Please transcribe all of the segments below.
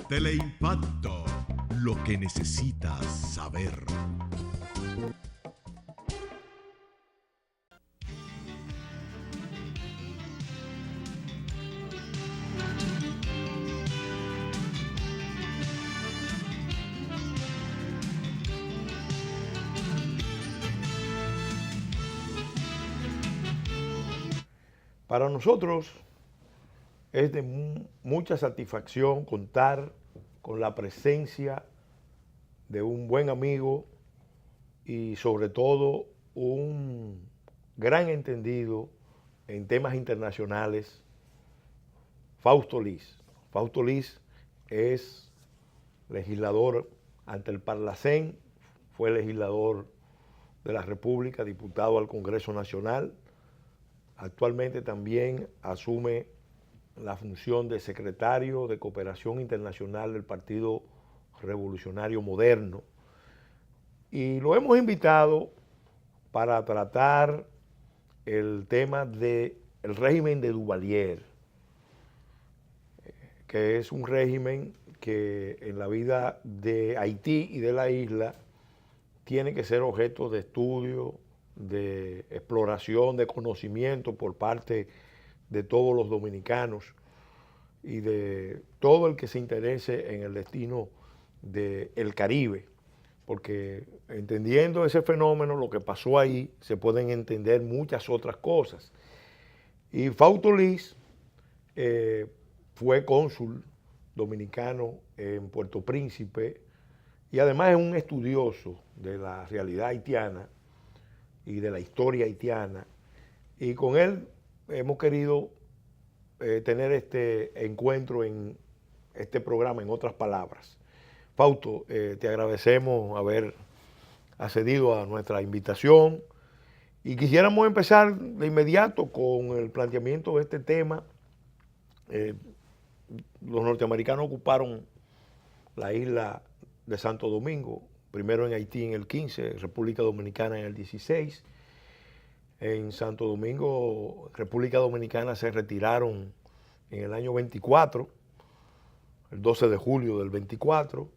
Teleimpacto, lo que necesitas saber. Para nosotros es de mucha satisfacción contar con la presencia de un buen amigo y sobre todo un gran entendido en temas internacionales, Fausto Liz. Fausto Liz es legislador ante el Parlacén, fue legislador de la República, diputado al Congreso Nacional. Actualmente también asume la función de secretario de Cooperación Internacional del Partido Revolucionario Moderno. Y lo hemos invitado para tratar el tema del régimen de Duvalier, que es un régimen que en la vida de Haití y de la isla tiene que ser objeto de estudio, de exploración, de conocimiento por parte de todos los dominicanos y de todo el que se interese en el destino del Caribe, porque entendiendo ese fenómeno, lo que pasó ahí, se pueden entender muchas otras cosas. Y Fausto Liz fue cónsul dominicano en Puerto Príncipe y además es un estudioso de la realidad haitiana y de la historia haitiana, y con él hemos querido tener este encuentro en este programa, en otras palabras. Fausto, te agradecemos haber accedido a nuestra invitación y quisiéramos empezar de inmediato con el planteamiento de este tema. Los norteamericanos ocuparon la isla de Santo Domingo, primero en Haití en el 15, República Dominicana en el 16. En Santo Domingo, República Dominicana se retiraron en el año 24, el 12 de julio del 24,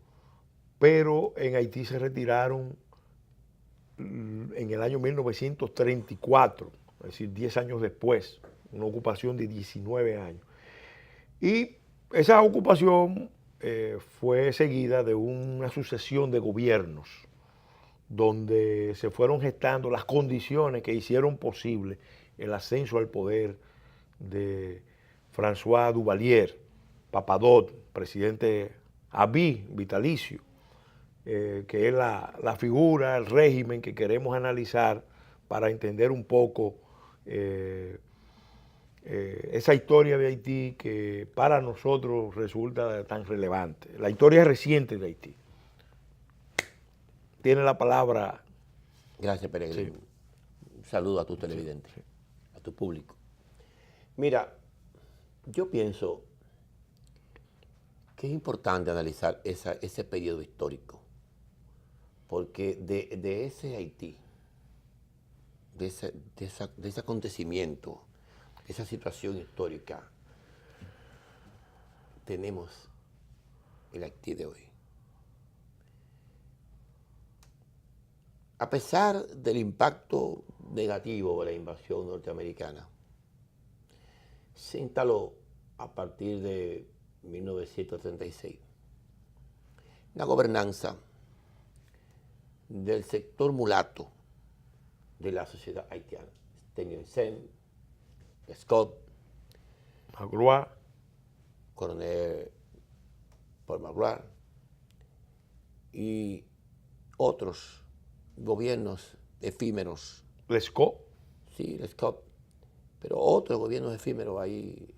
pero en Haití se retiraron en el año 1934, es decir, 10 años después, una ocupación de 19 años. Y esa ocupación fue seguida de una sucesión de gobiernos donde se fueron gestando las condiciones que hicieron posible el ascenso al poder de François Duvalier, Papadot, presidente Abí, vitalicio, que es la figura, el régimen que queremos analizar para entender un poco esa historia de Haití que para nosotros resulta tan relevante. La historia reciente de Haití. Tiene la palabra. Gracias, Peregrino. Sí. Un saludo a tus televidentes, sí, a tu público. Mira, yo pienso que es importante analizar ese periodo histórico, porque de ese Haití, de ese acontecimiento, esa situación histórica, tenemos el Haití de hoy. A pesar del impacto negativo de la invasión norteamericana, se instaló a partir de 1936 una gobernanza del sector mulato de la sociedad haitiana. Tenien Sen, Scott, Magloire, Coronel Paul Magloire y otros gobiernos efímeros. Lescaut. Sí, Scott, pero otros gobiernos efímeros ahí,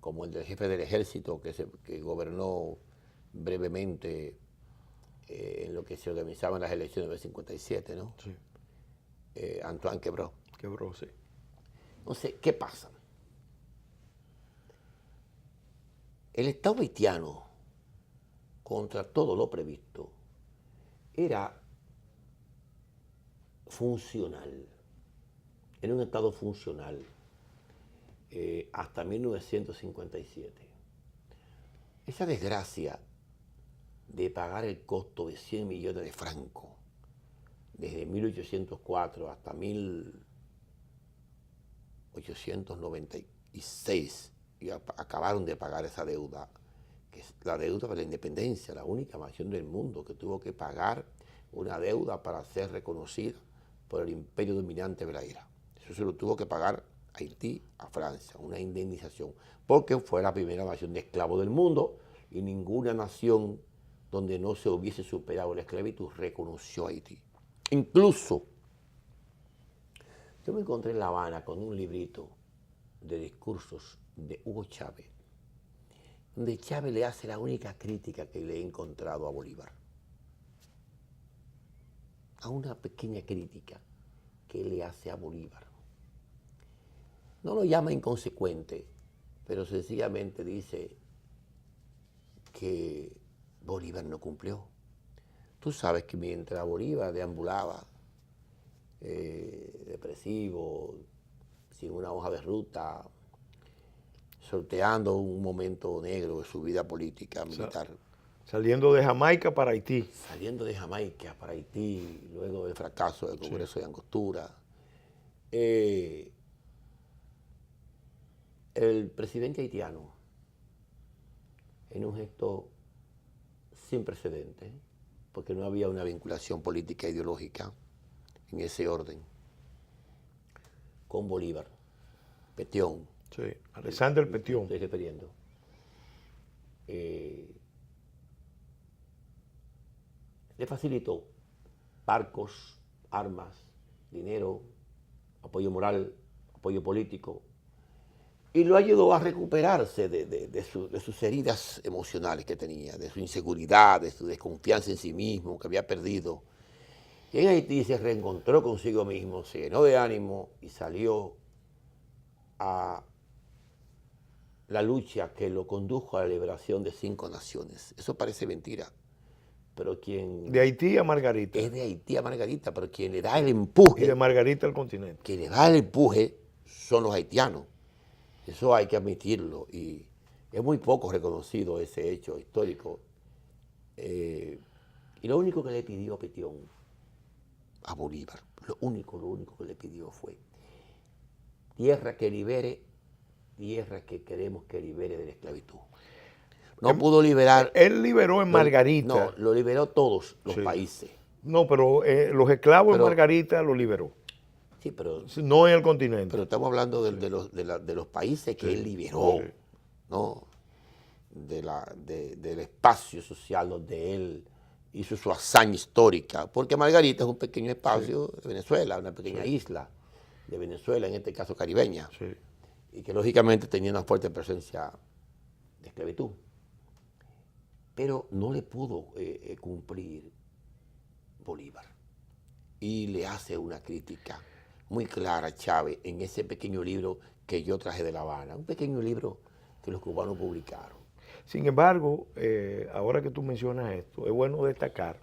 como el del jefe del ejército que gobernó brevemente en lo que se organizaban las elecciones del 57, ¿no? Sí. Antoine Quebró. Quebró, sí. Entonces, ¿qué pasa? El Estado haitiano, contra todo lo previsto, era funcional, era un Estado funcional hasta 1957. Esa desgracia de pagar el costo de 100 millones de francos desde 1804 hasta 1896 y acabaron de pagar esa deuda, que es la deuda de la independencia, la única nación del mundo que tuvo que pagar una deuda para ser reconocida por el imperio dominante de la era. Eso se lo tuvo que pagar Haití a Francia, una indemnización, porque fue la primera nación de esclavos del mundo y ninguna nación donde no se hubiese superado la esclavitud reconoció a Haití. Incluso, yo me encontré en La Habana con un librito de discursos de Hugo Chávez, donde Chávez le hace la única crítica que le he encontrado a Bolívar. A una pequeña crítica que le hace a Bolívar. No lo llama inconsecuente, pero sencillamente dice que Bolívar no cumplió. Tú sabes que mientras Bolívar deambulaba depresivo, sin una hoja de ruta, sorteando un momento negro de su vida política, militar. Saliendo de Jamaica para Haití. Saliendo de Jamaica para Haití, luego del fracaso del Congreso de Angostura. El presidente haitiano, en un gesto sin precedentes, porque no había una vinculación política e ideológica en ese orden, con Bolívar, Petión. Sí, Alexander Petión. Estoy refiriendo. Le facilitó barcos, armas, dinero, apoyo moral, apoyo político, y lo ayudó a recuperarse de sus heridas emocionales que tenía, de su inseguridad, de su desconfianza en sí mismo, que había perdido. Y en Haití se reencontró consigo mismo, se llenó de ánimo y salió a la lucha que lo condujo a la liberación de 5 naciones. Eso parece mentira, pero quien... De Haití a Margarita. Es de Haití a Margarita, pero quien le da el empuje... Y de Margarita al continente. Quien le da el empuje son los haitianos. Eso hay que admitirlo, y es muy poco reconocido ese hecho histórico. Y lo único que le pidió Petión a Bolívar, lo único que le pidió fue tierra que libere, tierra que queremos que libere de la esclavitud. No pudo liberar... Él liberó en Margarita. No, lo liberó todos los países. No, pero los esclavos en Margarita lo liberó. Sí, pero... No en el continente. Pero estamos hablando de los países que él liberó, ¿no? Del espacio social donde él hizo su hazaña histórica. Porque Margarita es un pequeño espacio de Venezuela, una pequeña isla de Venezuela, en este caso caribeña, y que lógicamente tenía una fuerte presencia de esclavitud. Pero no le pudo cumplir Bolívar. Y le hace una crítica muy clara a Chávez en ese pequeño libro que yo traje de La Habana, un pequeño libro que los cubanos publicaron. Sin embargo, ahora que tú mencionas esto, es bueno destacar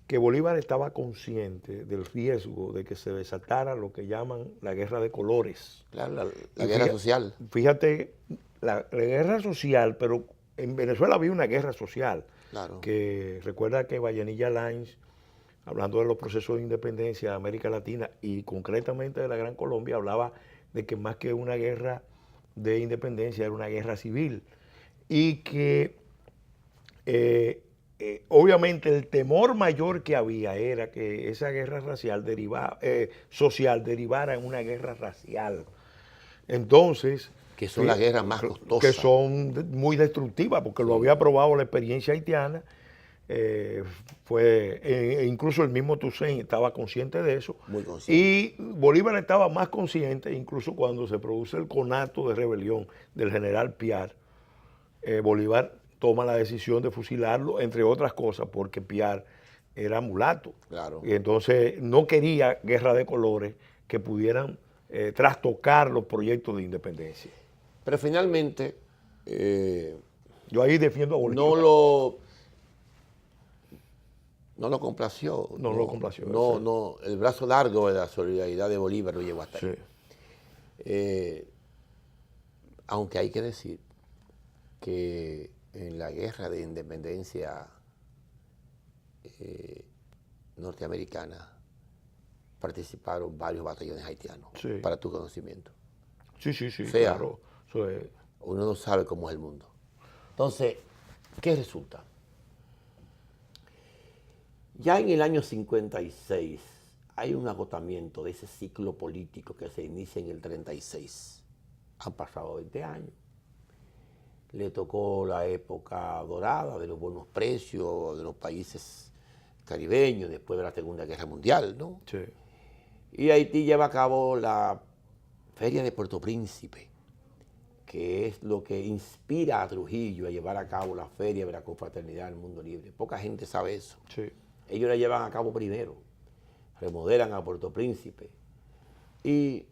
que Bolívar estaba consciente del riesgo de que se desatara lo que llaman la guerra de colores. Claro, la guerra social. Fíjate, la guerra social, pero en Venezuela había una guerra social. Claro. Que recuerda que Vallenilla Lines, hablando de los procesos de independencia de América Latina y concretamente de la Gran Colombia, hablaba de que más que una guerra de independencia era una guerra civil. Y que obviamente el temor mayor que había era que esa guerra racial social derivara en una guerra racial. Entonces... Que son las guerras más costosas. Que son muy destructivas, porque lo había probado la experiencia haitiana. Incluso el mismo Toussaint estaba consciente de eso. Muy consciente. Y Bolívar estaba más consciente, incluso cuando se produce el conato de rebelión del general Piar. Bolívar toma la decisión de fusilarlo, entre otras cosas, porque Piar era mulato. Claro. Y entonces no quería guerra de colores que pudieran trastocar los proyectos de independencia. Pero finalmente... yo ahí defiendo a Bolívar. No lo complació. No lo complació. No, el brazo largo de la solidaridad de Bolívar lo llevó hasta ahí. Aunque hay que decir que en la guerra de independencia norteamericana participaron varios batallones haitianos, Sí. para tu conocimiento. Sí, O sea, claro. Eso es. Uno no sabe cómo es el mundo. Entonces, ¿qué resulta? Ya en el año 56 hay un agotamiento de ese ciclo político que se inicia en el 36. Han pasado 20 años. Le tocó la época dorada de los buenos precios de los países caribeños después de la Segunda Guerra Mundial, ¿no? Sí. Y Haití lleva a cabo la Feria de Puerto Príncipe, que es lo que inspira a Trujillo a llevar a cabo la Feria de la Confraternidad del Mundo Libre. Poca gente sabe eso. Sí. Ellos la llevan a cabo primero, remodelan a Puerto Príncipe y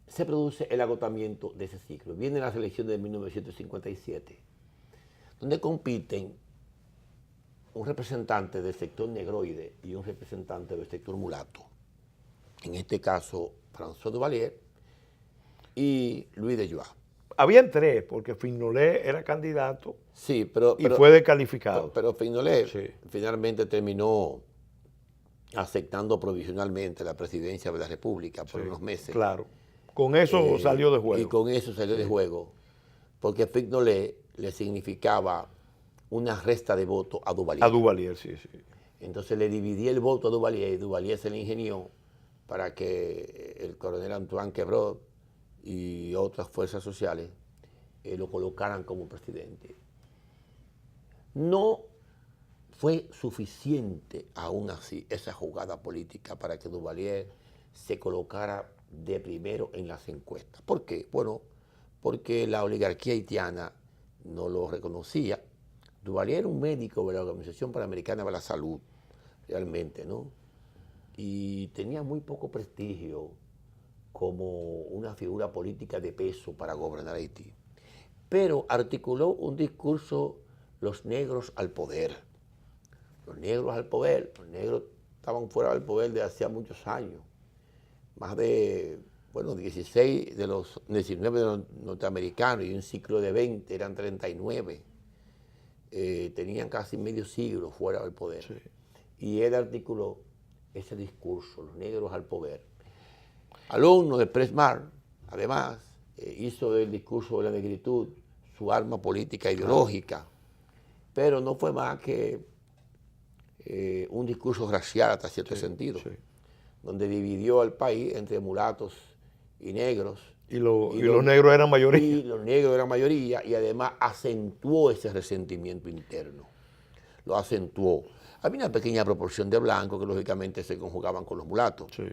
se produce el agotamiento de ese ciclo. Viene la selección de 1957, donde compiten un representante del sector negroide y un representante del sector mulato. En este caso, François Duvalier y Luis de Joix. Habían tres, porque Fignolé era candidato Sí, pero fue descalificado. Pero Fignolé Sí. finalmente terminó aceptando provisionalmente la presidencia de la República por Sí, unos meses. Claro. Con eso salió de juego. Y con eso salió de juego, porque Fignolé le significaba una resta de voto a Duvalier. A Duvalier, sí. Entonces le dividí el voto a Duvalier y Duvalier se le ingenió para que el coronel Antoine Quebrot y otras fuerzas sociales lo colocaran como presidente. No fue suficiente aún así esa jugada política para que Duvalier se colocara de primero en las encuestas. ¿Por qué? Bueno, porque la oligarquía haitiana no lo reconocía. Duvalier era un médico de la Organización Panamericana de la Salud, realmente, ¿no? Y tenía muy poco prestigio como una figura política de peso para gobernar Haití. Pero articuló un discurso, los negros al poder. Los negros al poder, los negros estaban fuera del poder de hacía muchos años. Más de, 16 de los 19 de los norteamericanos y un ciclo de 20 eran 39. Tenían casi medio siglo fuera del poder. Sí. Y él articuló ese discurso, los negros al poder. Alumno de Presmar, además, hizo del discurso de la negritud su arma política ideológica, pero no fue más que un discurso racial hasta cierto sentido, donde dividió al país entre mulatos y negros. Y los negros eran mayoría. Y los negros eran mayoría, y además acentuó ese resentimiento interno. Lo acentuó. Había una pequeña proporción de blancos que lógicamente se conjugaban con los mulatos. Sí.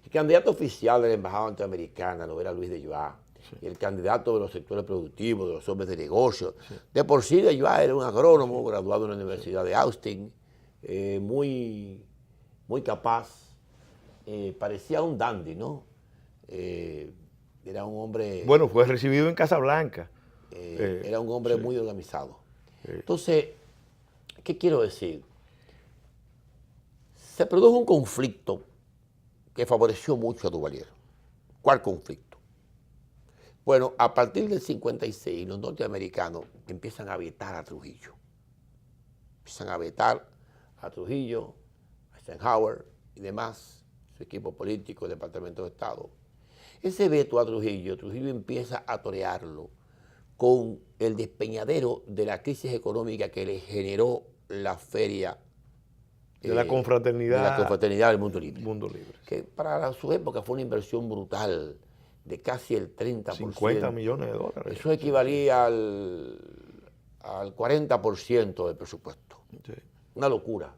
El candidato oficial de la embajada norteamericana lo era Luis de Joix. Sí. Y el candidato de los sectores productivos, de los hombres de negocio. Sí. De por sí de Joix era un agrónomo, graduado en la Universidad de Austin, muy capaz. Parecía un dandy, ¿no? Era un hombre... Bueno, fue recibido en Casablanca. Era un hombre muy organizado. Entonces, ¿qué quiero decir? Se produjo un conflicto que favoreció mucho a Duvalier. ¿Cuál conflicto? Bueno, a partir del 56, los norteamericanos empiezan a vetar a Trujillo. Empiezan a vetar a Trujillo, a Eisenhower y demás, su equipo político, el Departamento de Estado. Ese veto a Trujillo empieza a torearlo con el despeñadero de la crisis económica que le generó la feria de la confraternidad. De la confraternidad del Mundo Libre. Mundo Libre. Que para su época fue una inversión brutal de casi el 30%. 50 millones de dólares. Eso equivalía al 40% del presupuesto. Sí. Una locura.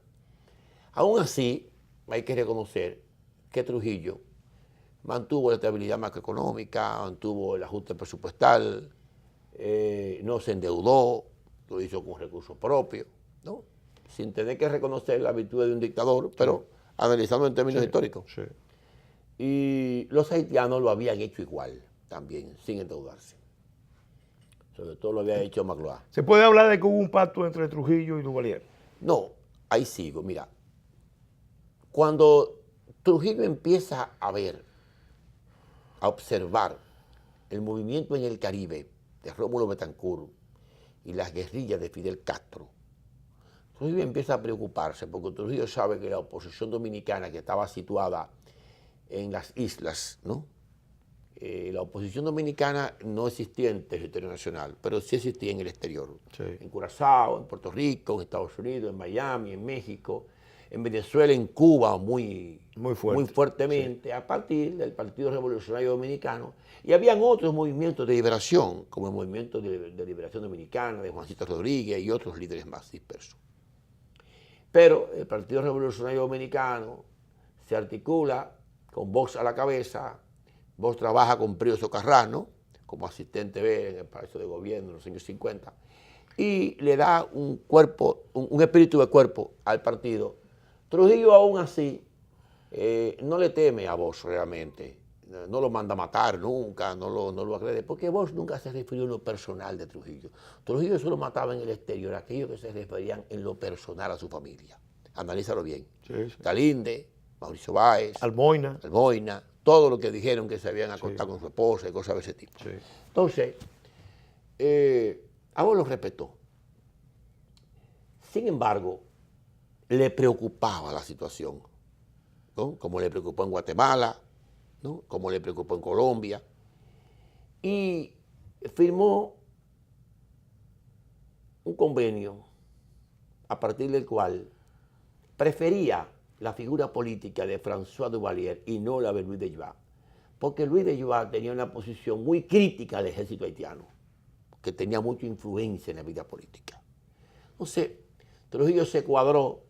Aún así, hay que reconocer que Trujillo mantuvo la estabilidad macroeconómica, mantuvo el ajuste presupuestal, no se endeudó, lo hizo con recursos propios, ¿no? Sin tener que reconocer la virtud de un dictador, pero analizando en términos históricos. Sí. Y los haitianos lo habían hecho igual, también, sin endeudarse. Sobre todo lo había hecho Magloire. ¿Se puede hablar de que hubo un pacto entre Trujillo y Duvalier? No, ahí sigo, mira. Cuando Trujillo empieza a ver, a observar el movimiento en el Caribe de Rómulo Betancourt y las guerrillas de Fidel Castro, Trujillo empieza a preocuparse porque Trujillo sabe que la oposición dominicana, que estaba situada en las islas, ¿no? La oposición dominicana no existía en territorio nacional, pero sí existía en el exterior. Sí. En Curazao, en Puerto Rico, en Estados Unidos, en Miami, en México, en Venezuela, en Cuba, muy fuertemente, sí, a partir del Partido Revolucionario Dominicano. Y habían otros movimientos de liberación, como el Movimiento de Liberación Dominicana, de Juancito Rodríguez y otros líderes más dispersos. Pero el Partido Revolucionario Dominicano se articula con Vox a la cabeza. Vox trabaja con Pío Socarrano como asistente B en el Palacio de Gobierno en los años 50 y le da un cuerpo, un espíritu de cuerpo al partido. Trujillo aún así no le teme a Vox realmente, no lo manda a matar nunca, no lo agrede, porque Vox nunca se refirió en lo personal de Trujillo. Trujillo solo mataba en el exterior a aquellos que se referían en lo personal a su familia. Analízalo bien. Sí, sí. Galinde, Mauricio Báez, Almoina, todo lo que dijeron que se habían acostado con su esposa y cosas de ese tipo. Sí. Entonces, a Vox lo respetó. Sin embargo, le preocupaba la situación, ¿no? Como le preocupó en Guatemala, ¿no? Como le preocupó en Colombia, y firmó un convenio a partir del cual prefería la figura política de François Duvalier y no la de Luis de Joix, porque Luis de Joix tenía una posición muy crítica al ejército haitiano, que tenía mucha influencia en la vida política. Entonces, Trujillo se cuadró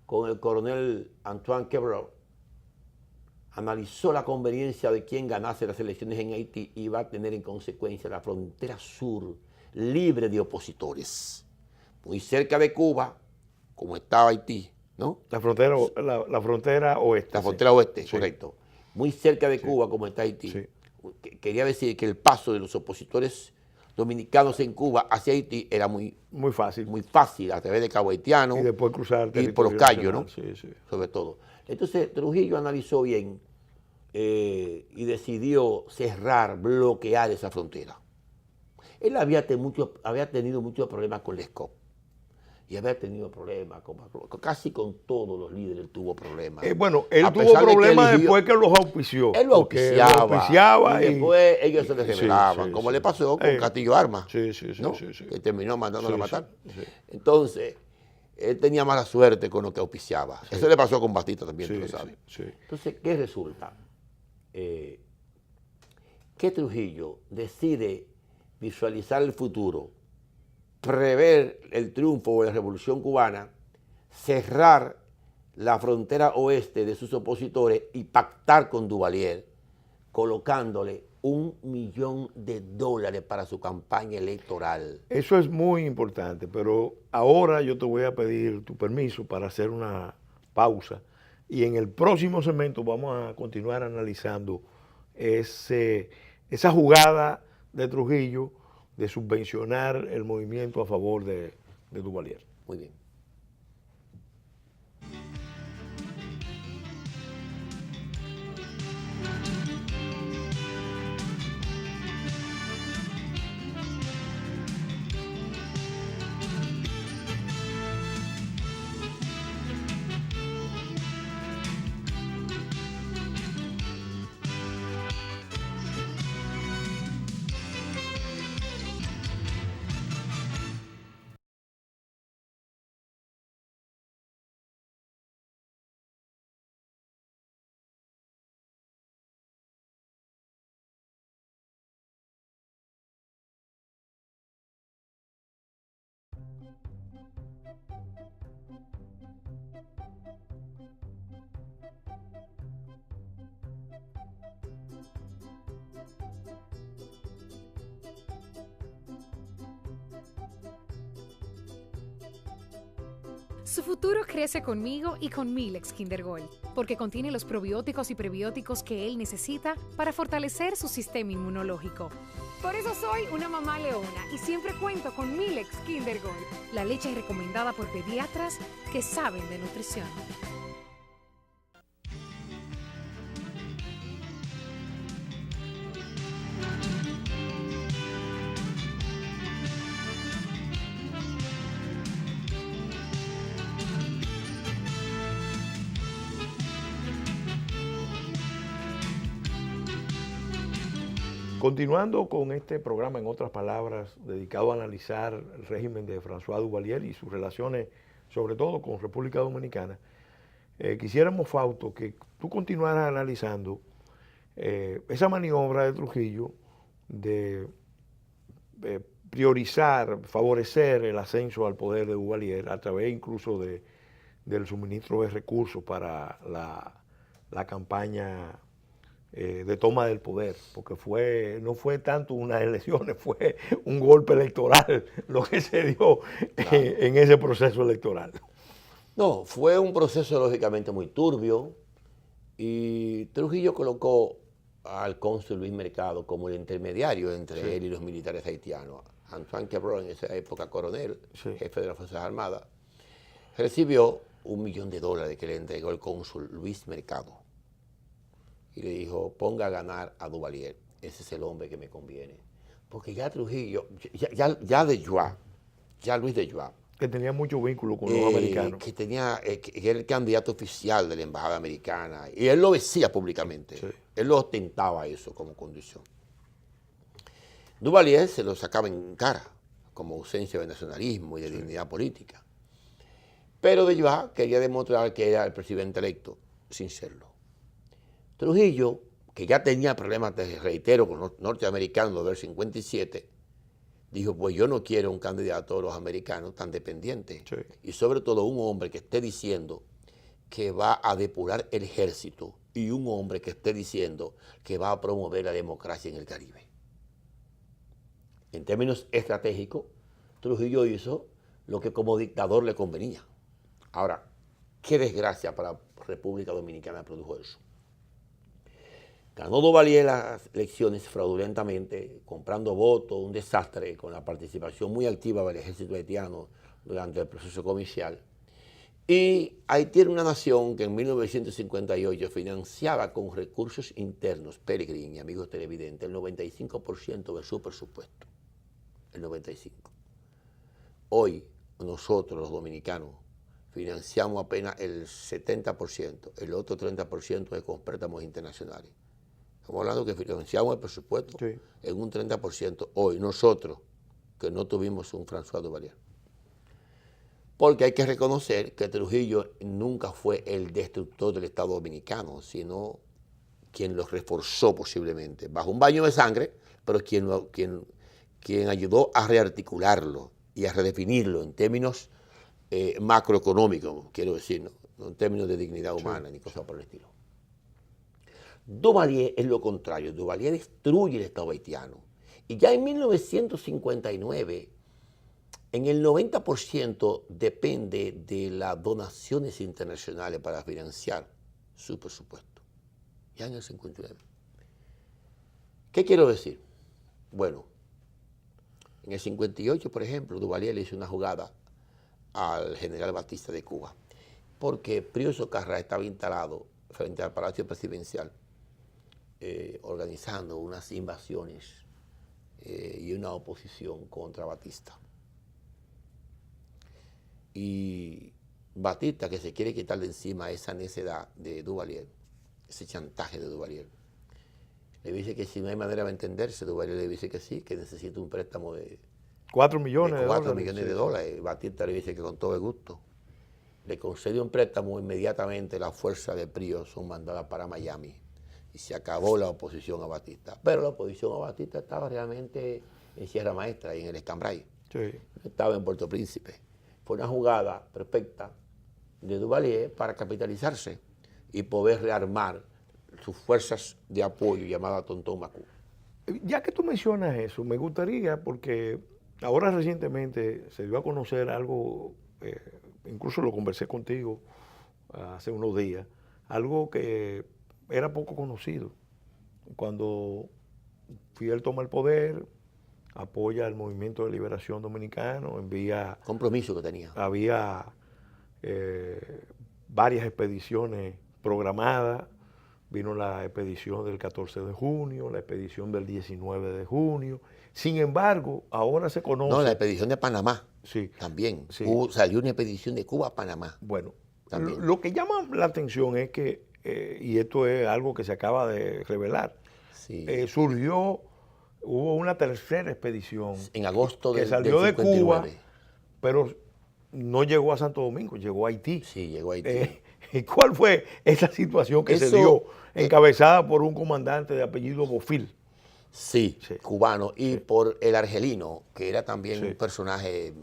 con el coronel Antoine Quebrot, analizó la conveniencia de quien ganase las elecciones en Haití y iba a tener en consecuencia la frontera sur libre de opositores, muy cerca de Cuba, como estaba Haití, ¿no? la frontera oeste. La frontera oeste, sí, correcto. Muy cerca de Cuba, como está Haití. Sí. Quería decir que el paso de los opositores dominicanos en Cuba hacia Haití era muy fácil a través de Cabo Haitiano y después cruzar y por los callos, ¿no? Sí, sí. Sobre todo. Entonces Trujillo analizó bien y decidió cerrar, bloquear esa frontera. Él había tenido muchos problemas con Lescaut y había tenido problemas casi con todos los líderes. Tuvo problemas. Bueno, él tuvo problemas después que los auspició. Él lo auspiciaba y después ellos se les rebelaban, sí, como sí, le pasó con Castillo Armas, ¿no? Que terminó mandándolo a matar. Sí. Entonces, él tenía mala suerte con lo que auspiciaba. Sí. Eso le pasó con Batista también, tú lo sabes. Sí. Entonces, ¿qué resulta? Que Trujillo decide visualizar el futuro, prever el triunfo de la Revolución Cubana, cerrar la frontera oeste de sus opositores y pactar con Duvalier, colocándole $1 millón para su campaña electoral. Eso es muy importante, pero ahora yo te voy a pedir tu permiso para hacer una pausa y en el próximo segmento vamos a continuar analizando esa jugada de Trujillo de subvencionar el movimiento a favor de Duvalier. Muy bien. Su futuro crece conmigo y con Milex Kinder Gold, porque contiene los probióticos y prebióticos que él necesita para fortalecer su sistema inmunológico. Por eso soy una mamá leona y siempre cuento con Milex Kinder Gold, la leche recomendada por pediatras que saben de nutrición. Continuando con este programa, en otras palabras, dedicado a analizar el régimen de François Duvalier y sus relaciones, sobre todo con República Dominicana, quisiéramos, Fausto, que tú continuaras analizando esa maniobra de Trujillo de priorizar, favorecer el ascenso al poder de Duvalier a través incluso del suministro de recursos para la campaña de toma del poder, porque no fue tanto unas elecciones, fue un golpe electoral lo que se dio en ese proceso electoral. No, fue un proceso lógicamente muy turbio y Trujillo colocó al cónsul Luis Mercado como el intermediario entre él y los militares haitianos. Antoine Quebrón, en esa época coronel, jefe de las Fuerzas Armadas, recibió $1 millón que le entregó el cónsul Luis Mercado. Y le dijo, ponga a ganar a Duvalier, ese es el hombre que me conviene. Porque ya Trujillo, ya Luis de Joix, que tenía mucho vínculo con los americanos. Que era el candidato oficial de la embajada americana. Y él lo decía públicamente. Sí. Él lo ostentaba eso como condición. Duvalier se lo sacaba en cara, como ausencia de nacionalismo y de dignidad política. Pero de Joix quería demostrar que era el presidente electo, sin serlo. Trujillo, que ya tenía problemas, te reitero, con los norteamericanos del 57, dijo, pues yo no quiero un candidato de los americanos tan dependiente. Sí. Y sobre todo un hombre que esté diciendo que va a depurar el ejército y un hombre que esté diciendo que va a promover la democracia en el Caribe. En términos estratégicos, Trujillo hizo lo que como dictador le convenía. Ahora, qué desgracia para la República Dominicana produjo eso. Ganó Duvalier las elecciones fraudulentamente, comprando votos, un desastre, con la participación muy activa del ejército haitiano durante el proceso comercial. Y Haití era una nación que en 1958 financiaba con recursos internos, Peregrín y amigos televidentes, el 95% de su presupuesto. El 95%. Hoy, nosotros los dominicanos, financiamos apenas el 70%, el otro 30% es con préstamos internacionales. Estamos hablando que financiamos el presupuesto en un 30% hoy, nosotros, que no tuvimos un François Duvalier. Porque hay que reconocer que Trujillo nunca fue el destructor del Estado Dominicano, sino quien lo reforzó posiblemente, bajo un baño de sangre, pero quien ayudó a rearticularlo y a redefinirlo en términos macroeconómicos, quiero decir, no en términos de dignidad humana ni cosas por el estilo. Duvalier es lo contrario, Duvalier destruye el Estado haitiano. Y ya en 1959, en el 90% depende de las donaciones internacionales para financiar su presupuesto. Ya en el 59. ¿Qué quiero decir? Bueno, en el 58, por ejemplo, Duvalier le hizo una jugada al general Batista de Cuba, porque Pío Socarrás estaba instalado frente al Palacio Presidencial, organizando unas invasiones y una oposición contra Batista. Y Batista, que se quiere quitar de encima esa necedad de Duvalier, ese chantaje de Duvalier, le dice que si no hay manera de entenderse, Duvalier le dice que sí, que necesita un préstamo de 4 millones de dólares. Batista le dice que con todo el gusto. Le concede un préstamo, inmediatamente las fuerzas de Pío son mandadas para Miami y se acabó la oposición a Batista. Pero la oposición a Batista estaba realmente en Sierra Maestra y en el Escambray. Sí. No estaba en Puerto Príncipe. Fue una jugada perfecta de Duvalier para capitalizarse y poder rearmar sus fuerzas de apoyo llamadas Tontón Macú. Ya que tú mencionas eso, me gustaría, porque ahora recientemente se dio a conocer algo, incluso lo conversé contigo hace unos días, algo que era poco conocido. Cuando Fidel toma el poder, apoya el Movimiento de Liberación Dominicano, envía... Compromiso que tenía. Había varias expediciones programadas. Vino la expedición del 14 de junio, la expedición del 19 de junio. Sin embargo, ahora se conoce... No, la expedición de Panamá. Sí. También. Sí. Salió una expedición de Cuba a Panamá. Bueno, también. Lo que llama la atención es que, y esto es algo que se acaba de revelar, sí, surgió hubo una tercera expedición En agosto que del salió de 59. Cuba, pero no llegó a Santo Domingo, llegó a Haití. Sí, llegó a Haití. ¿Y cuál fue esa situación que se Eso, dio, encabezada por un comandante de apellido Bofil? Sí, Sí. cubano. Y por el argelino, que era también Sí. un personaje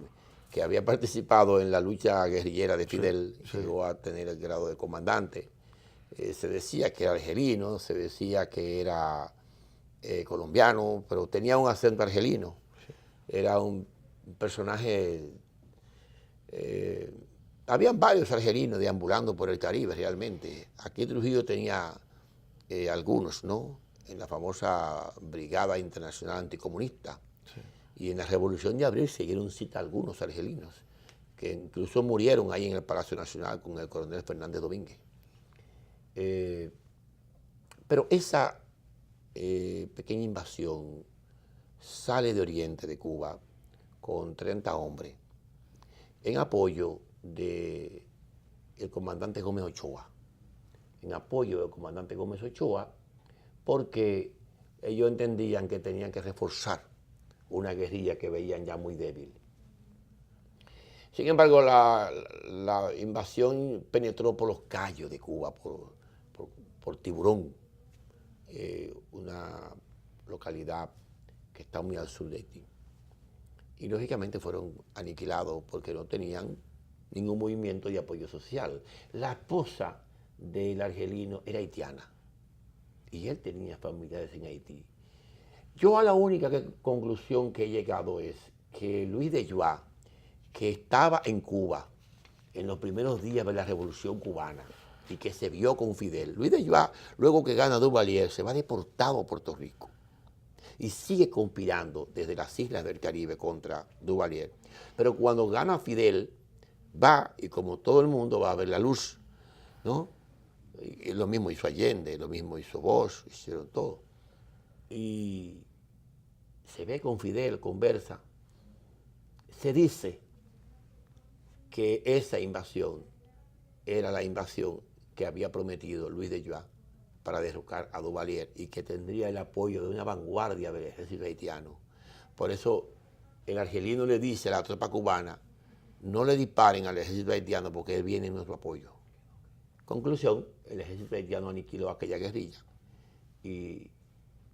que había participado en la lucha guerrillera de Fidel, sí. llegó a tener el grado de comandante. Se decía que era argelino, se decía que era colombiano, pero tenía un acento argelino. Era un personaje... habían varios argelinos deambulando por el Caribe realmente. Aquí Trujillo tenía algunos, ¿no? En la famosa Brigada Internacional Anticomunista. Sí. Y en la Revolución de Abril se dieron cita a algunos argelinos, que incluso murieron ahí en el Palacio Nacional con el coronel Fernández Domínguez. Pero esa pequeña invasión sale de Oriente, de Cuba, con 30 hombres, en apoyo del comandante Gómez Ochoa. En apoyo del comandante Gómez Ochoa, porque ellos entendían que tenían que reforzar una guerrilla que veían ya muy débil. Sin embargo, la invasión penetró por los Cayos de Cuba, por Tiburón, una localidad que está muy al sur de Haití. Y lógicamente fueron aniquilados porque no tenían ningún movimiento de apoyo social. La esposa del argelino era haitiana y él tenía familiares en Haití. Yo a la única conclusión que he llegado es que Luis de Joix, que estaba en Cuba en los primeros días de la Revolución Cubana y que se vio con Fidel, Luis de Joix, luego que gana Duvalier, se va deportado a Puerto Rico y sigue conspirando desde las islas del Caribe contra Duvalier. Pero cuando gana Fidel, va, y como todo el mundo va a ver la luz, ¿no? Y lo mismo hizo Allende, lo mismo hizo Bosch, hicieron todo. Y se ve con Fidel, conversa. Se dice que esa invasión era la invasión que había prometido Luis de Joix para derrocar a Duvalier y que tendría el apoyo de una vanguardia del ejército haitiano. Por eso el argelino le dice a la tropa cubana, no le disparen al ejército haitiano porque él viene en nuestro apoyo. Conclusión, el ejército haitiano aniquiló aquella guerrilla y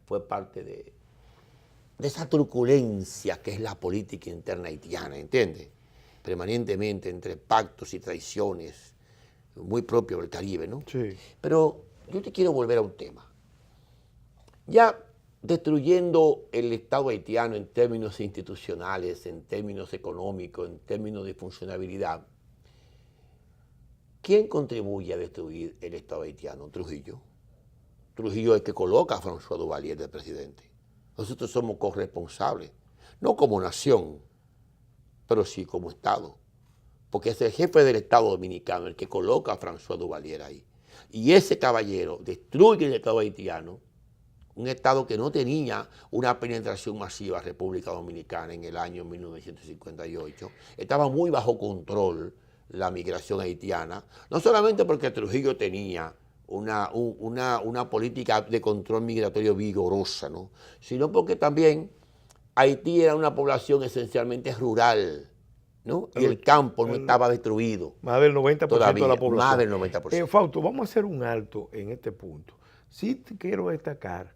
fue parte de esa turbulencia que es la política interna haitiana, ¿entiendes? Permanentemente entre pactos y traiciones, muy propio del Caribe, ¿no? Sí. Pero yo te quiero volver a un tema. Ya destruyendo el Estado haitiano en términos institucionales, en términos económicos, en términos de funcionabilidad, ¿quién contribuye a destruir el Estado haitiano? Trujillo. Trujillo es el que coloca a François Duvalier de presidente. Nosotros somos corresponsables, no como nación, pero sí como Estado. Porque es el jefe del Estado dominicano el que coloca a François Duvalier ahí. Y ese caballero destruye el Estado haitiano, un Estado que no tenía una penetración masiva a República Dominicana en el año 1958. Estaba muy bajo control la migración haitiana, no solamente porque Trujillo tenía una política de control migratorio vigorosa, ¿no? Sino porque también Haití era una población esencialmente rural, ¿no? Y el campo no estaba destruido. Más del 90% todavía, de la población. más del 90%. Fausto, vamos a hacer un alto en este punto. Sí quiero destacar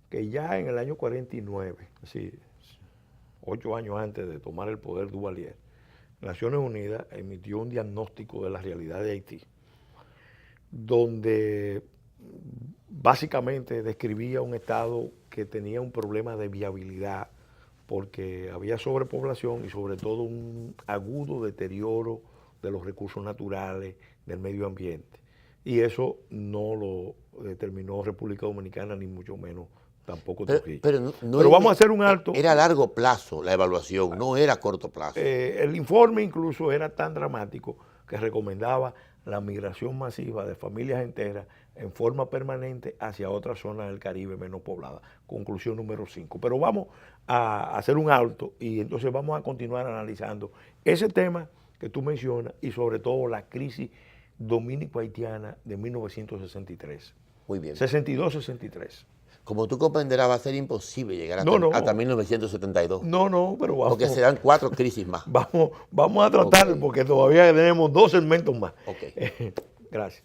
que ya en el año 49, así, 8 años antes de tomar el poder Duvalier, Naciones Unidas emitió un diagnóstico de la realidad de Haití, donde básicamente describía un estado que tenía un problema de viabilidad porque había sobrepoblación y sobre todo un agudo deterioro de los recursos naturales, del medio ambiente. Y eso no lo determinó República Dominicana, ni mucho menos tampoco Trujillo. Pero vamos a hacer un alto. Era a largo plazo la evaluación, no era a corto plazo. El informe incluso era tan dramático que recomendaba la migración masiva de familias enteras en forma permanente hacia otras zonas del Caribe menos pobladas. Conclusión número 5. Pero vamos a hacer un alto y entonces vamos a continuar analizando ese tema que tú mencionas y sobre todo la crisis dominico-haitiana de 1963. Muy bien. 62-63. Como tú comprenderás, va a ser imposible llegar hasta 1972. No, pero vamos. Porque serán 4 crisis más. Vamos a tratar, porque todavía tenemos 2 segmentos más. Ok. Gracias.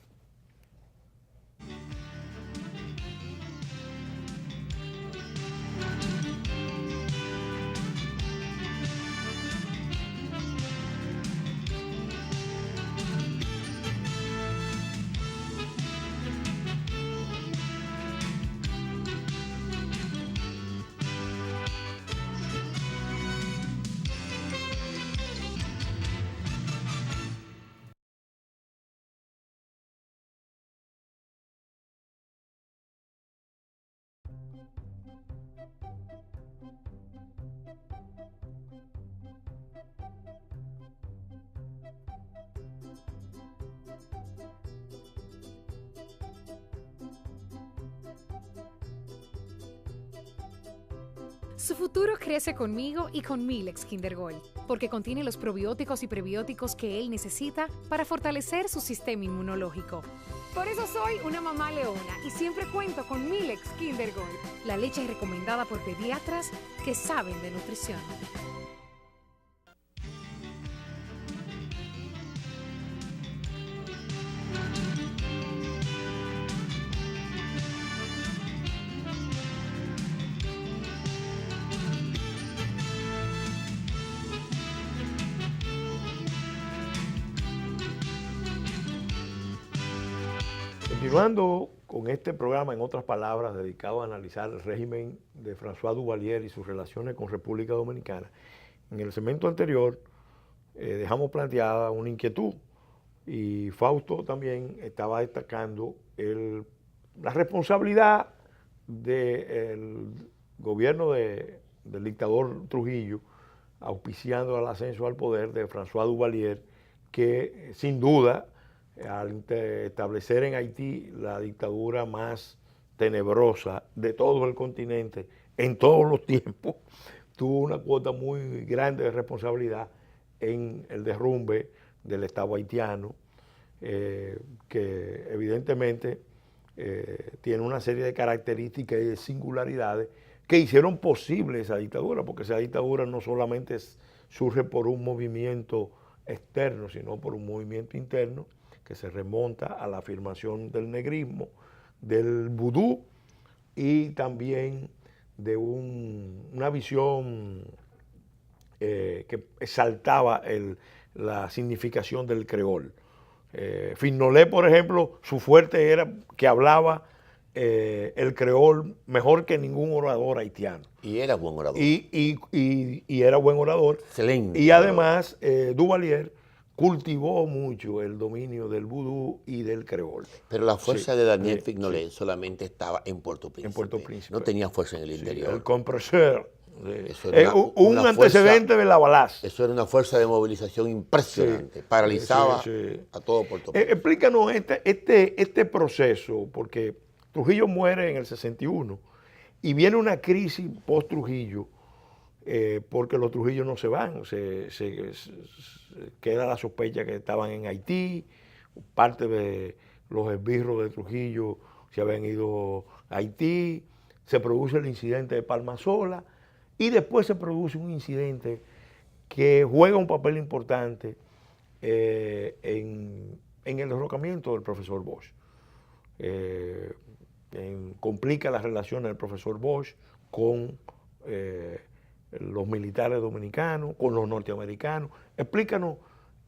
Su futuro crece conmigo y con Milex Kinder Gold, porque contiene los probióticos y prebióticos que él necesita para fortalecer su sistema inmunológico. Por eso soy una mamá leona y siempre cuento con Milex Kinder Gold, la leche recomendada por pediatras que saben de nutrición. Continuando con este programa, en otras palabras, dedicado a analizar el régimen de François Duvalier y sus relaciones con República Dominicana, en el segmento anterior dejamos planteada una inquietud y Fausto también estaba destacando la responsabilidad del gobierno del dictador Trujillo, auspiciando el ascenso al poder de François Duvalier, que sin duda, al establecer en Haití la dictadura más tenebrosa de todo el continente en todos los tiempos, tuvo una cuota muy grande de responsabilidad en el derrumbe del Estado haitiano, que evidentemente tiene una serie de características y de singularidades que hicieron posible esa dictadura, porque esa dictadura no solamente surge por un movimiento externo, sino por un movimiento interno que se remonta a la afirmación del negrismo, del vudú y también de una visión que exaltaba la significación del creol. Fignolé, por ejemplo, su fuerte era que hablaba el creol mejor que ningún orador haitiano. Y era buen orador. Y era buen orador. Excelente. Y además, Duvalier cultivó mucho el dominio del vudú y del creol. Pero la fuerza de Daniel Fignolé solamente estaba en Puerto Príncipe. En Puerto Príncipe. No tenía fuerza en el interior. El compresor. Un antecedente de la Balaz. Eso era una fuerza de movilización impresionante. Paralizaba a todo Puerto Príncipe. Explícanos este proceso, porque Trujillo muere en el 61 y viene una crisis post-Trujillo, porque los Trujillos no se van, queda la sospecha que estaban en Haití, parte de los esbirros de Trujillo se habían ido a Haití, se produce el incidente de Palmasola y después se produce un incidente que juega un papel importante en el derrocamiento del profesor Bosch. Complica las relaciones del profesor Bosch con los militares dominicanos, con los norteamericanos. Explícanos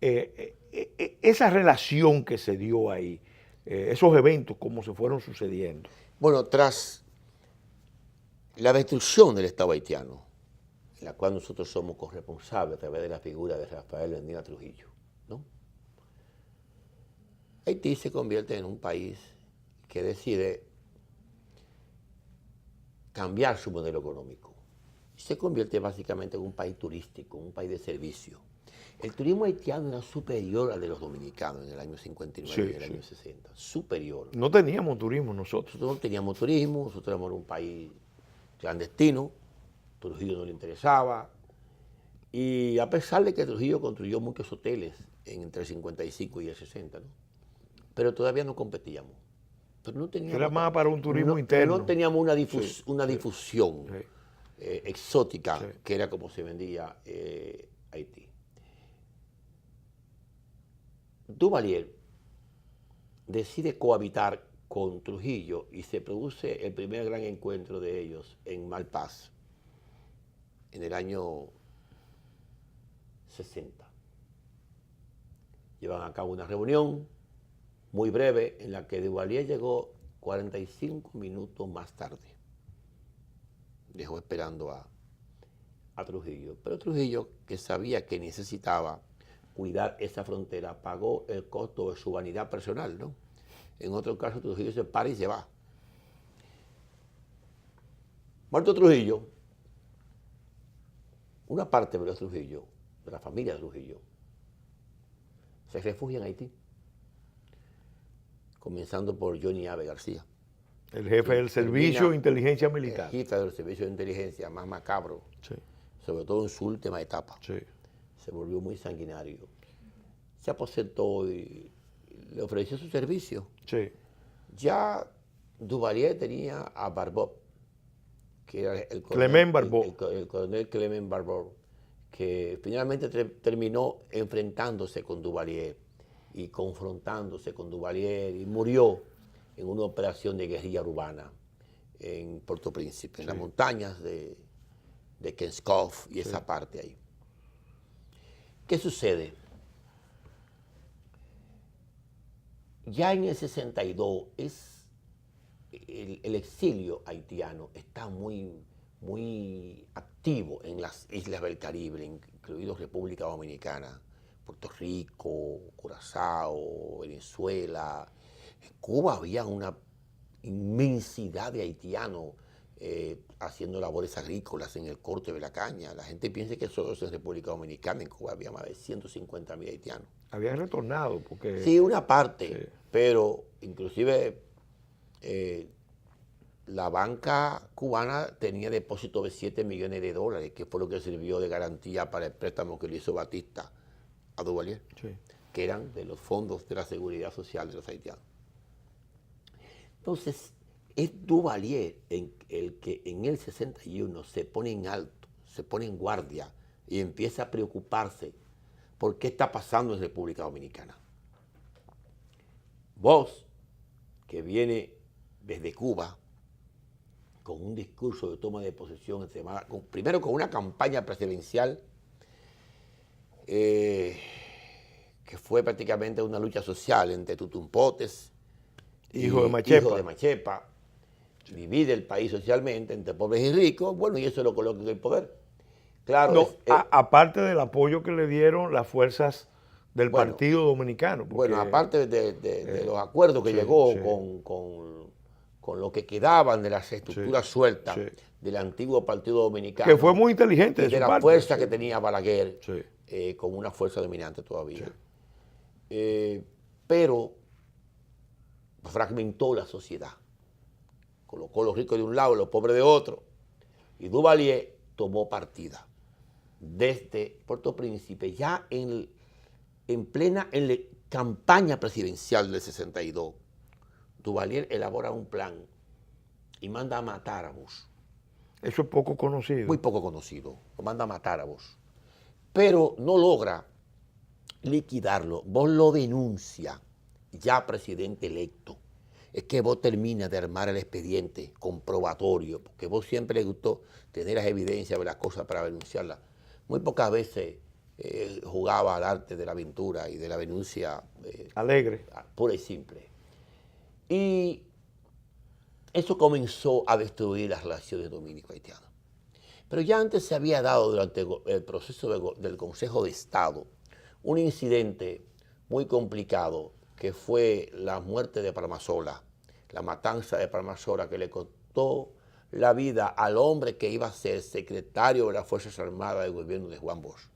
esa relación que se dio ahí, esos eventos, cómo se fueron sucediendo. Bueno, tras la destrucción del Estado haitiano, en la cual nosotros somos corresponsables a través de la figura de Rafael Leonidas Trujillo, ¿no? Haití se convierte en un país que decide cambiar su modelo económico. Se convierte básicamente en un país turístico, un país de servicio. El turismo haitiano era superior al de los dominicanos en el año 59 y en el año 60. Superior. No teníamos turismo nosotros. Nosotros no teníamos turismo, nosotros éramos un país clandestino, Trujillo no le interesaba. Y a pesar de que Trujillo construyó muchos hoteles entre el 55 y el 60, ¿no? Pero todavía no competíamos. Pero no teníamos, Era más para un turismo interno. No teníamos una difusión Sí. exótica, Sí. que era como se vendía Haití. Duvalier decide cohabitar con Trujillo y se produce el primer gran encuentro de ellos en Malpaz en el año 60. Llevan a cabo una reunión muy breve en la que Duvalier llegó 45 minutos más tarde. Dejó esperando a Trujillo. Pero Trujillo, que sabía que necesitaba cuidar esa frontera, pagó el costo de su vanidad personal, ¿no? En otro caso, Trujillo se para y se va. Muerto Trujillo, una parte de los Trujillo, de la familia de Trujillo, se refugia en Haití, comenzando por Johnny Ave García. El jefe del Servicio de Inteligencia Militar. El jefe del Servicio de Inteligencia, más macabro, Sí, sobre todo en su última etapa. sí. Se volvió muy sanguinario. Se aposentó y le ofreció su servicio. Sí. Ya Duvalier tenía a Barbeau, que era el Clement Barbeau. el coronel Clement Barbeau, que finalmente terminó enfrentándose con Duvalier y confrontándose con Duvalier y murió en una operación de guerrilla urbana en Puerto Príncipe, en las montañas de Kenskov y esa parte ahí. ¿Qué sucede? Ya en el 62 el exilio haitiano está muy activo en las islas del Caribe, incluidos República Dominicana, Puerto Rico, Curazao, Venezuela. En Cuba había una inmensidad de haitianos haciendo labores agrícolas en el corte de la caña. La gente piensa que solo es en República Dominicana. En Cuba había más de 150.000 haitianos. Habían retornado porque... Sí, una parte, Sí. pero inclusive la banca cubana tenía depósitos de $7 millones, que fue lo que sirvió de garantía para el préstamo que le hizo Batista a Duvalier, Sí. que eran de los fondos de la seguridad social de los haitianos. Entonces, es Duvalier el que en el 61 se pone en alto, se pone en guardia y empieza a preocuparse por qué está pasando en República Dominicana. Vos, que viene desde Cuba con un discurso de toma de posesión, primero con una campaña presidencial que fue prácticamente una lucha social entre tutumpotes, Hijo de Machepa. hijo de Machepa, divide el país socialmente entre pobres y ricos, bueno, y eso lo coloca en el poder. Claro, No, aparte del apoyo que le dieron las fuerzas del Bueno, Partido Dominicano. Porque, bueno, aparte de los acuerdos que sí, llegó sí. con lo que quedaban de las estructuras Sí, sueltas sí. del antiguo Partido Dominicano. que fue muy inteligente y de de su la parte. fuerza Sí. que tenía Balaguer, Sí. con una fuerza dominante todavía. Sí. Pero fragmentó la sociedad. Colocó a los ricos de un lado y los pobres de otro. Y Duvalier tomó partida desde Puerto Príncipe, ya en plena campaña presidencial del 62. Duvalier elabora un plan y manda a matar a Bush. Eso es poco conocido. Muy poco conocido. Lo manda a matar a Bush. Pero no logra liquidarlo. Vos lo denuncia, ya presidente electo. Es que vos terminas de armar el expediente comprobatorio, porque vos siempre le gustó tener las evidencias de las cosas para denunciarlas. Muy pocas veces jugaba al arte de la aventura y de la denuncia Alegre. pura y simple. Y eso comenzó a destruir las relaciones dominico-haitianas. Pero ya antes se había dado durante el proceso del Consejo de Estado un incidente muy complicado que fue la muerte de Palmasola, la matanza de Palmasola, que le costó la vida al hombre que iba a ser secretario de las Fuerzas Armadas del gobierno de Juan Bosch,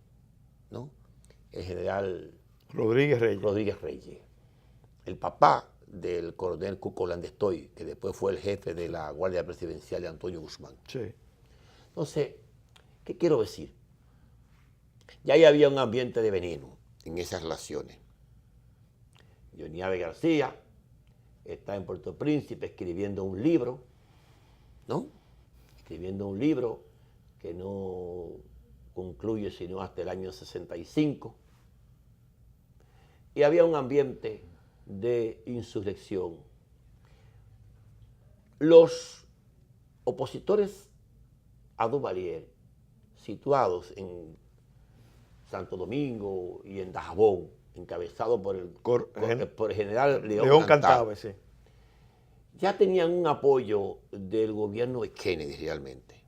¿no? El general Rodríguez Reyes. Rodríguez Reyes, el papá del coronel Cuco Landestoy, que después fue el jefe de la Guardia Presidencial de Antonio Guzmán. Sí. Entonces, ¿qué quiero decir? Ya ahí había un ambiente de veneno en esas relaciones. Johnny Ave García está en Puerto Príncipe escribiendo un libro, ¿no? Escribiendo un libro que no concluye sino hasta el año 65. Y había un ambiente de insurrección. Los opositores a Duvalier, situados en Santo Domingo y en Dajabón, encabezado por el general León Cantave, sí. Ya tenían un apoyo del gobierno de Kennedy realmente.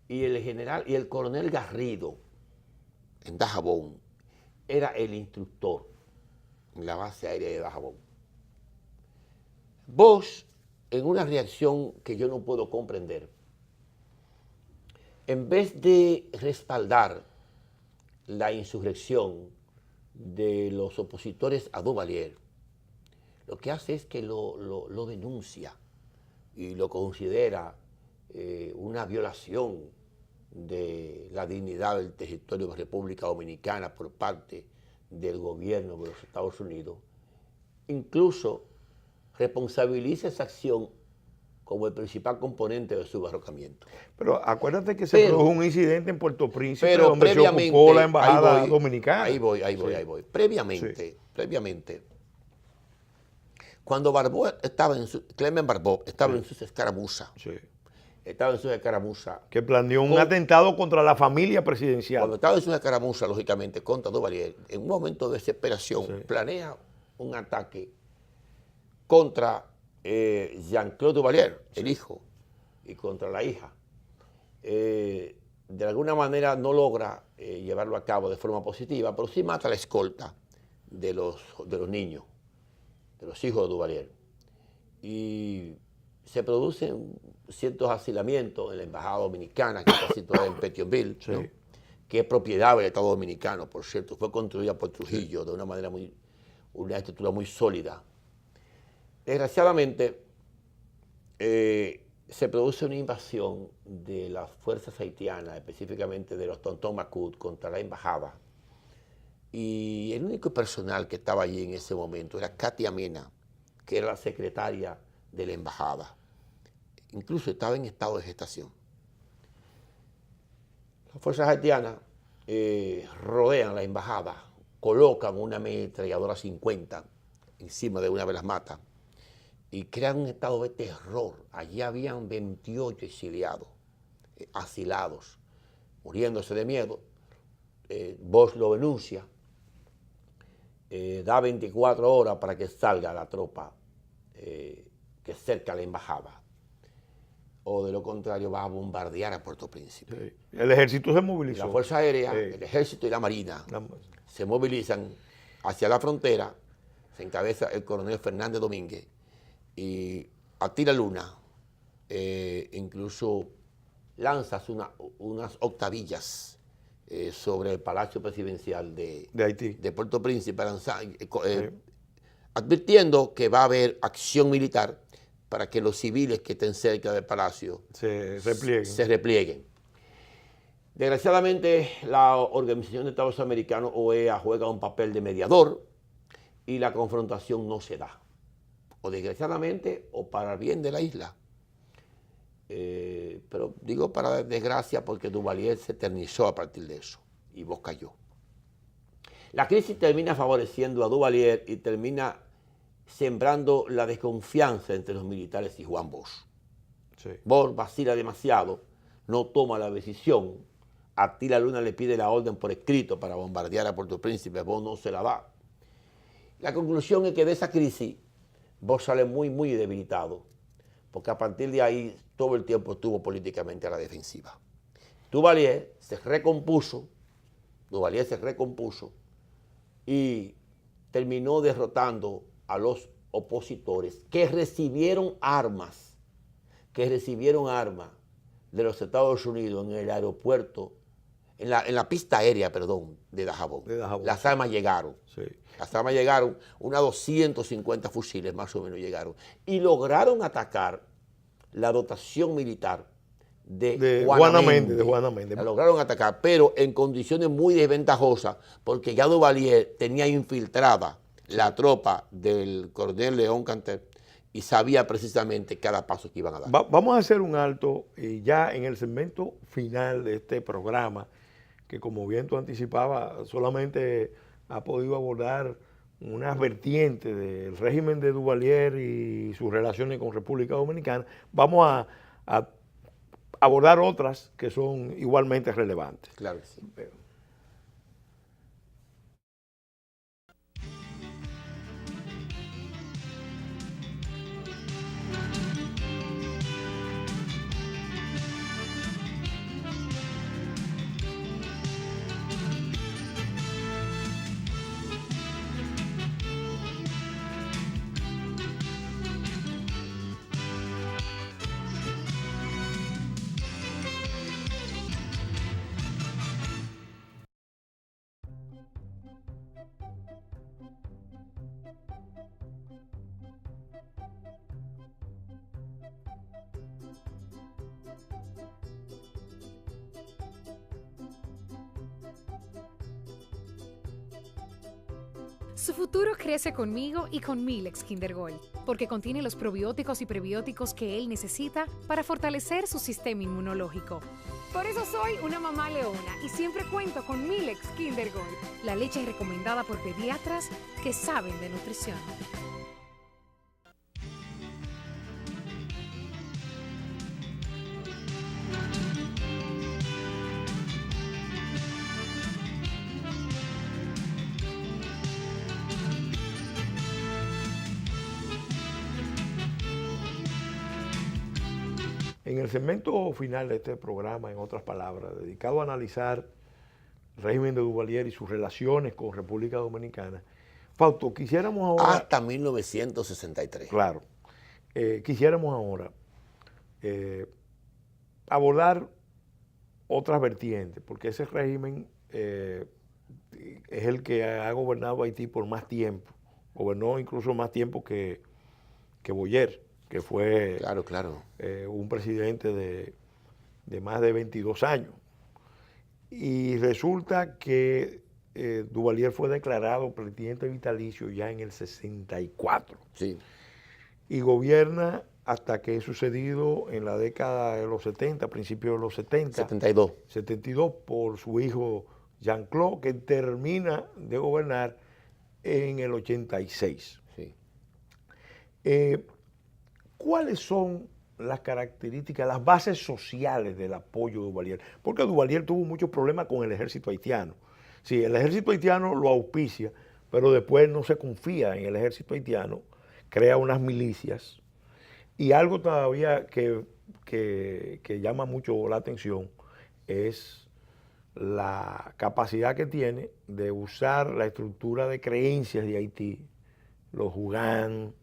Y el coronel Garrido, en Dajabón, era el instructor en la base aérea de Dajabón. Bosch, en una reacción que yo no puedo comprender, en vez de respaldar la insurrección de los opositores a Duvalier, lo que hace es que lo denuncia y lo considera una violación de la dignidad del territorio de República Dominicana por parte del gobierno de los Estados Unidos. Incluso responsabiliza esa acción como el principal componente de su derrocamiento. Pero acuérdate que se produjo un incidente en Puerto Príncipe donde se previamente, ocupó la embajada dominicana. Ahí voy. Previamente, cuando Clement Barbeau estaba en sus escaramuzas, que planeó un atentado contra la familia presidencial. Cuando estaba en sus escaramuzas, lógicamente, contra Duvalier, en un momento de desesperación, planea un ataque contra Jean-Claude Duvalier, el hijo, y contra la hija. De alguna manera no logra llevarlo a cabo de forma positiva, pero sí mata a la escolta de los niños, de los hijos de Duvalier. Y se producen ciertos asilamientos en la embajada dominicana, que está situada en Petionville, ¿no? Que es propiedad del Estado Dominicano, por cierto. Fue construida por Trujillo de una manera una estructura muy sólida. Desgraciadamente, se produce una invasión de las fuerzas haitianas, específicamente de los Tonton Macoute, contra la embajada. Y el único personal que estaba allí en ese momento era Katia Mena, que era la secretaria de la embajada. Incluso estaba en estado de gestación. Las fuerzas haitianas rodean la embajada, colocan una ametralladora 50 encima de una de las matas y crean un estado de terror. Allí habían 28 exiliados, asilados, muriéndose de miedo. Bosch lo denuncia, da 24 horas para que salga la tropa que cerca la embajada, o de lo contrario va a bombardear a Puerto Príncipe. Sí. El ejército se movilizó. La Fuerza Aérea, el Ejército y la Marina se movilizan hacia la frontera, se encabeza el coronel Fernández Domínguez, y a tira luna, incluso lanzas unas octavillas sobre el Palacio Presidencial de Haití, de Puerto Príncipe, advirtiendo que va a haber acción militar para que los civiles que estén cerca del palacio se replieguen. Desgraciadamente, la Organización de Estados Americanos, OEA, juega un papel de mediador y la confrontación no se da. O desgraciadamente, o para el bien de la isla. Pero digo para desgracia porque Duvalier se eternizó a partir de eso y Bosch cayó. La crisis termina favoreciendo a Duvalier y termina sembrando la desconfianza entre los militares y Juan Bosch. Sí. Bosch vacila demasiado, no toma la decisión. Attila Luna le pide la orden por escrito para bombardear a Puerto Príncipe, Bosch no se la da. La conclusión es que de esa crisis Bosch sale muy debilitado, porque a partir de ahí todo el tiempo estuvo políticamente a la defensiva. Duvalier se recompuso y terminó derrotando a los opositores que recibieron armas de los Estados Unidos en el aeropuerto, en la pista aérea, de Dajabón. Las armas llegaron. Sí. Las armas llegaron, unas 250 fusiles más o menos llegaron, y lograron atacar la dotación militar de Juana Méndez. La lograron atacar, pero en condiciones muy desventajosas, porque ya Duvalier tenía infiltrada la tropa del coronel León Canter y sabía precisamente cada paso que iban a dar. Vamos a hacer un alto y ya en el segmento final de este programa, que como bien tú anticipabas, solamente ha podido abordar unas vertientes del régimen de Duvalier y sus relaciones con República Dominicana, vamos a abordar otras que son igualmente relevantes. Claro que sí. Su futuro crece conmigo y con Milex Kinder Gold, porque contiene los probióticos y prebióticos que él necesita para fortalecer su sistema inmunológico. Por eso soy una mamá leona y siempre cuento con Milex Kinder Gold, la leche recomendada por pediatras que saben de nutrición. En el segmento final de este programa, en otras palabras, dedicado a analizar el régimen de Duvalier y sus relaciones con República Dominicana, Fausto, quisiéramos ahora... Hasta 1963. Claro. Quisiéramos ahora abordar otras vertientes, porque ese régimen es el que ha gobernado Haití por más tiempo. Gobernó incluso más tiempo que Boyer, que fue Claro. un presidente de más de 22 años. Y resulta que Duvalier fue declarado presidente vitalicio ya en el 64. Sí. Y gobierna hasta que es sucedido en la década de los 70, principios de los 70. 72 por su hijo Jean-Claude, que termina de gobernar en el 86. Sí. ¿Cuáles son las características, las bases sociales del apoyo de Duvalier? Porque Duvalier tuvo muchos problemas con el ejército haitiano. Sí, el ejército haitiano lo auspicia, pero después no se confía en el ejército haitiano, crea unas milicias. Y algo todavía que llama mucho la atención es la capacidad que tiene de usar la estructura de creencias de Haití, los Houngan,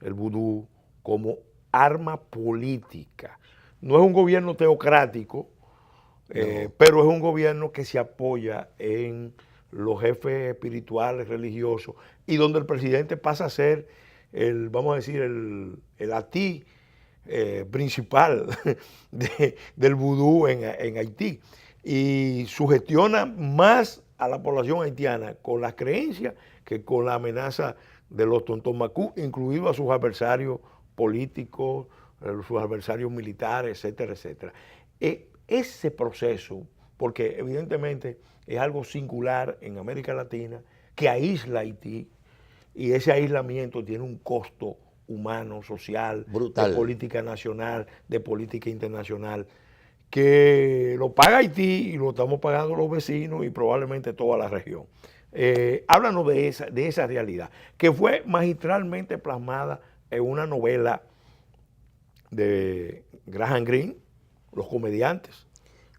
el vudú, como arma política. No es un gobierno teocrático, pero es un gobierno que se apoya en los jefes espirituales, religiosos, y donde el presidente pasa a ser vamos a decir, el atí principal del vudú en Haití. Y sugestiona más a la población haitiana con las creencias que con la amenaza de los tontomacú, incluidos a sus adversarios políticos, sus adversarios militares, etcétera, etcétera. Ese proceso, porque evidentemente es algo singular en América Latina, que aísla a Haití, y ese aislamiento tiene un costo humano, social, brutal, de política nacional, de política internacional, que lo paga Haití y lo estamos pagando los vecinos y probablemente toda la región. Háblanos de esa realidad, que fue magistralmente plasmada en una novela de Graham Greene, Los Comediantes.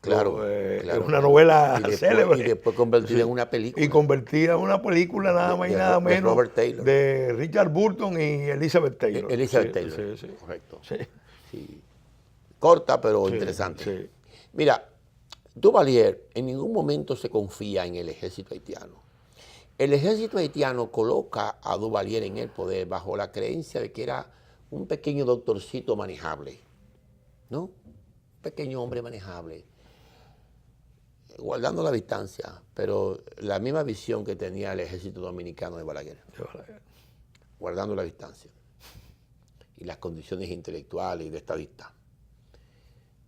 Claro, es una novela célebre. Y después convertida en una película. Y convertida en una película nada más y nada menos de Richard Burton y Elizabeth Taylor. Elizabeth Taylor, sí. Correcto. Sí. Sí. Corta, pero interesante. Sí. Mira, Duvalier en ningún momento se confía en el ejército haitiano. El ejército haitiano coloca a Duvalier en el poder bajo la creencia de que era un pequeño doctorcito manejable, ¿no? Un pequeño hombre manejable. guardando la distancia, pero la misma visión que tenía el ejército dominicano de Balaguer, guardando la distancia y las condiciones intelectuales y de estadista.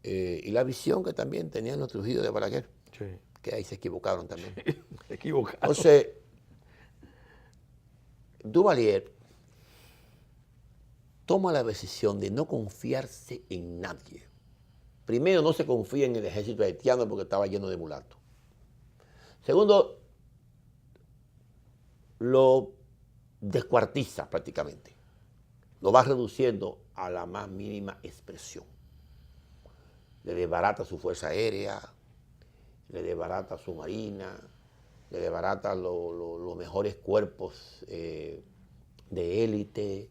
Y la visión que también tenían los Trujillo de Balaguer, Sí. que ahí se equivocaron también. Se equivocaron. Entonces, Duvalier toma la decisión de no confiarse en nadie. Primero, no se confía en el ejército haitiano porque estaba lleno de mulatos. Segundo, lo descuartiza prácticamente. Lo va reduciendo a la más mínima expresión. Le desbarata su fuerza aérea, le desbarata su marina, le desbarata los mejores cuerpos de élite.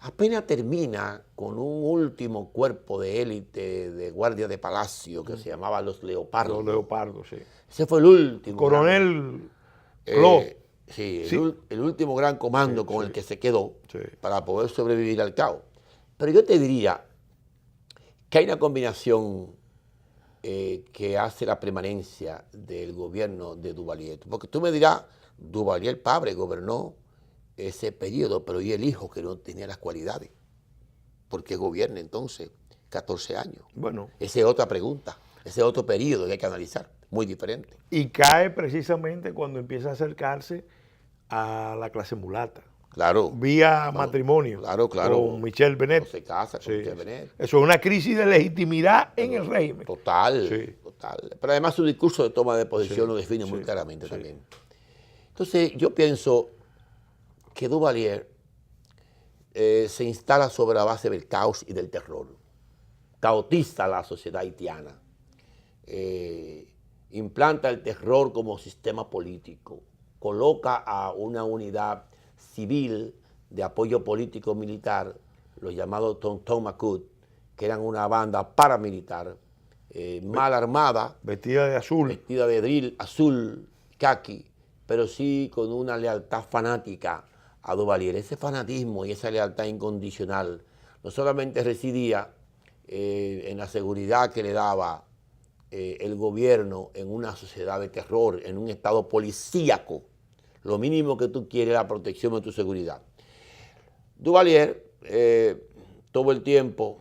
Apenas termina con un último cuerpo de élite de guardia de palacio que se llamaba los Leopardos. Los Leopardos, sí. Ese fue el último. Coronel Cló. Sí, Sí. El último gran comando con el que se quedó Sí. para poder sobrevivir al caos. Pero yo te diría que hay una combinación que hace la permanencia del gobierno de Duvalier. Porque tú me dirás, Duvalier padre gobernó ese periodo, pero ¿y el hijo que no tenía las cualidades? ¿Por qué gobierna entonces 14 años? Bueno, Esa es otra pregunta, ese es otro periodo que hay que analizar, muy diferente. y cae precisamente cuando empieza a acercarse a la clase mulata. Claro. Vía matrimonio. Claro. Con Michelle Benet. No se casa con Sí. Michelle Benet. Eso es una crisis de legitimidad en el régimen. Total, Sí. total. Pero además su discurso de toma de posición Sí, lo define muy sí, claramente sí. también. Entonces yo pienso que Duvalier se instala sobre la base del caos y del terror. Caotiza la sociedad haitiana. Implanta el terror como sistema político. Coloca a una unidad civil de apoyo político militar, los llamados Tonton Macoute, que eran una banda paramilitar, mal armada, Vestida de azul. vestida de drill azul, khaki, pero sí con una lealtad fanática a Duvalier. Ese fanatismo y esa lealtad incondicional no solamente residía en la seguridad que le daba el gobierno en una sociedad de terror, en un estado policíaco. Lo mínimo que tú quieres es la protección de tu seguridad. Duvalier todo el tiempo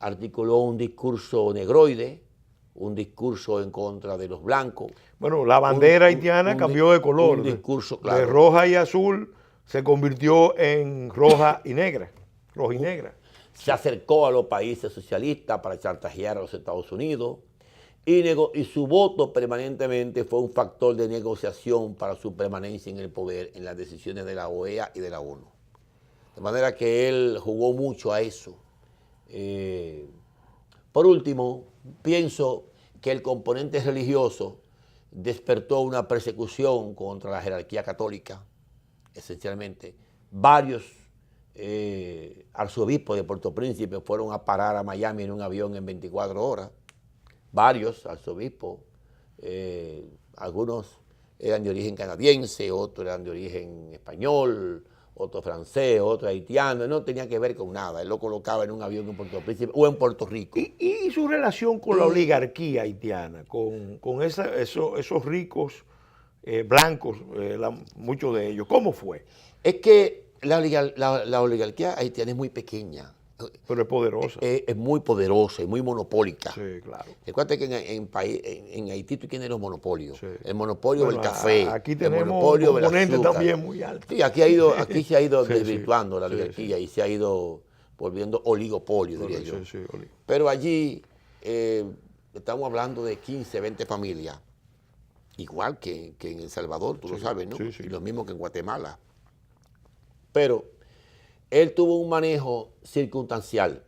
articuló un discurso negroide, un discurso en contra de los blancos. Bueno, la bandera haitiana cambió de color. Un discurso, De claro. roja y azul se convirtió en roja y negra. Roja y negra. Se acercó a los países socialistas para chantajear a los Estados Unidos y su voto permanentemente fue un factor de negociación para su permanencia en el poder en las decisiones de la OEA y de la ONU. De manera que él jugó mucho a eso. Por último, pienso que el componente religioso despertó una persecución contra la jerarquía católica, esencialmente. Varios arzobispos de Puerto Príncipe fueron a parar a Miami en un avión en 24 horas. Varios arzobispos, algunos eran de origen canadiense, otros eran de origen español, otro francés, otro haitiano, no tenía que ver con nada. Él lo colocaba en un avión en Puerto Príncipe o en Puerto Rico. Y su relación con la oligarquía haitiana, con esos ricos blancos, muchos de ellos, ¿cómo fue? Es que la oligarquía haitiana es muy pequeña. Pero es poderosa. Es muy poderosa y muy monopólica. Sí, claro. Recuerda que en Haití tú tienes los monopolios. Sí. El monopolio Bueno, del café. aquí el tenemos monopolio un del componente azúcar. también muy alto. Sí, aquí se ha ido Sí, desvirtuando la sí, oligarquía y se ha ido volviendo oligopolio, diría yo. Sí, Oli. Pero allí estamos hablando de 15, 20 familias. Igual que en El Salvador, tú lo sabes, ¿no? Sí, sí. Y lo mismo que en Guatemala. Pero él tuvo un manejo circunstancial.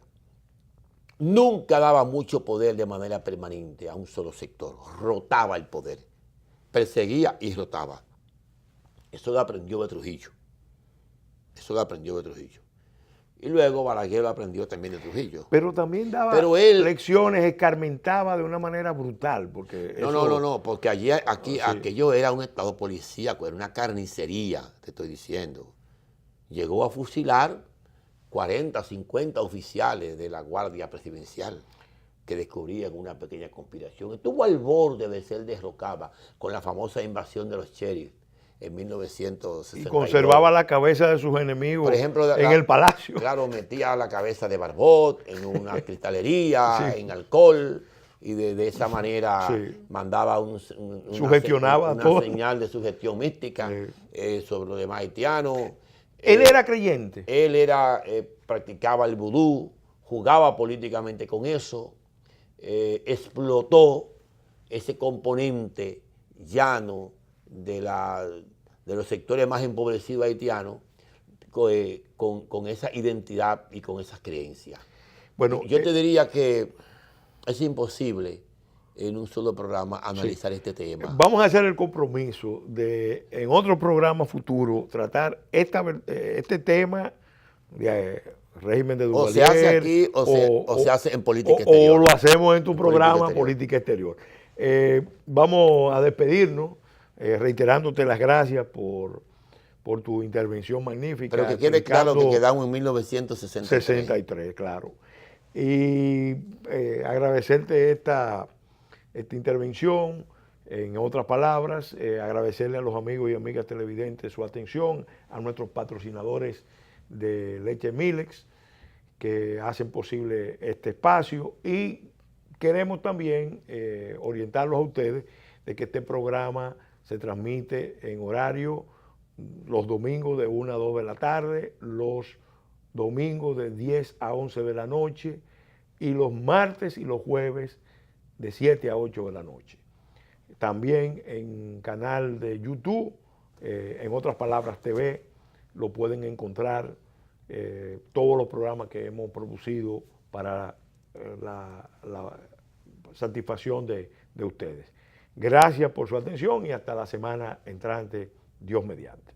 Nunca daba mucho poder de manera permanente a un solo sector. Rotaba el poder. Perseguía y rotaba. Eso lo aprendió de Trujillo. Y luego Balaguer lo aprendió también de Trujillo. Pero también daba Pero él- lecciones, escarmentaba de una manera brutal. Porque No, porque aquello era un estado policíaco, era una carnicería, te estoy diciendo. Llegó a fusilar 40, 50 oficiales de la Guardia Presidencial. que descubrían una pequeña conspiración. Estuvo al borde de ser derrocada con la famosa invasión de los sheriff en 1962. Y conservaba la cabeza de sus enemigos, por ejemplo, en el palacio. Claro, metía la cabeza de Barbot en una cristalería, Sí. en alcohol, y de esa manera Sí. mandaba Sugestionaba una todo. señal de sugestión mística sobre los demás haitianos. Él era creyente. Él practicaba el vudú, jugaba políticamente con eso, explotó ese componente llano de los sectores más empobrecidos haitianos con esa identidad y con esas creencias. Bueno, Yo te diría que es imposible en un solo programa analizar este tema. Vamos a hacer el compromiso de, en otro programa futuro, tratar este tema de régimen de O Duvalier. se hace aquí o se hace en política exterior. O lo hacemos en tu programa, exterior. Política Exterior. Vamos a despedirnos, reiterándote las gracias por tu intervención magnífica. Pero que quede claro que quedamos en 1963. 63, claro. Y agradecerte esta intervención. En otras palabras, agradecerle a los amigos y amigas televidentes su atención, a nuestros patrocinadores de Leche Milex, que hacen posible este espacio, y queremos también orientarlos a ustedes de que este programa se transmite en horario los domingos de 1 a 2 de la tarde, los domingos de 10 a 11 de la noche y los martes y los jueves de 7 a 8 de la noche. También en canal de YouTube, en otras palabras TV, lo pueden encontrar todos los programas que hemos producido para la satisfacción de ustedes. Gracias por su atención y hasta la semana entrante, Dios mediante.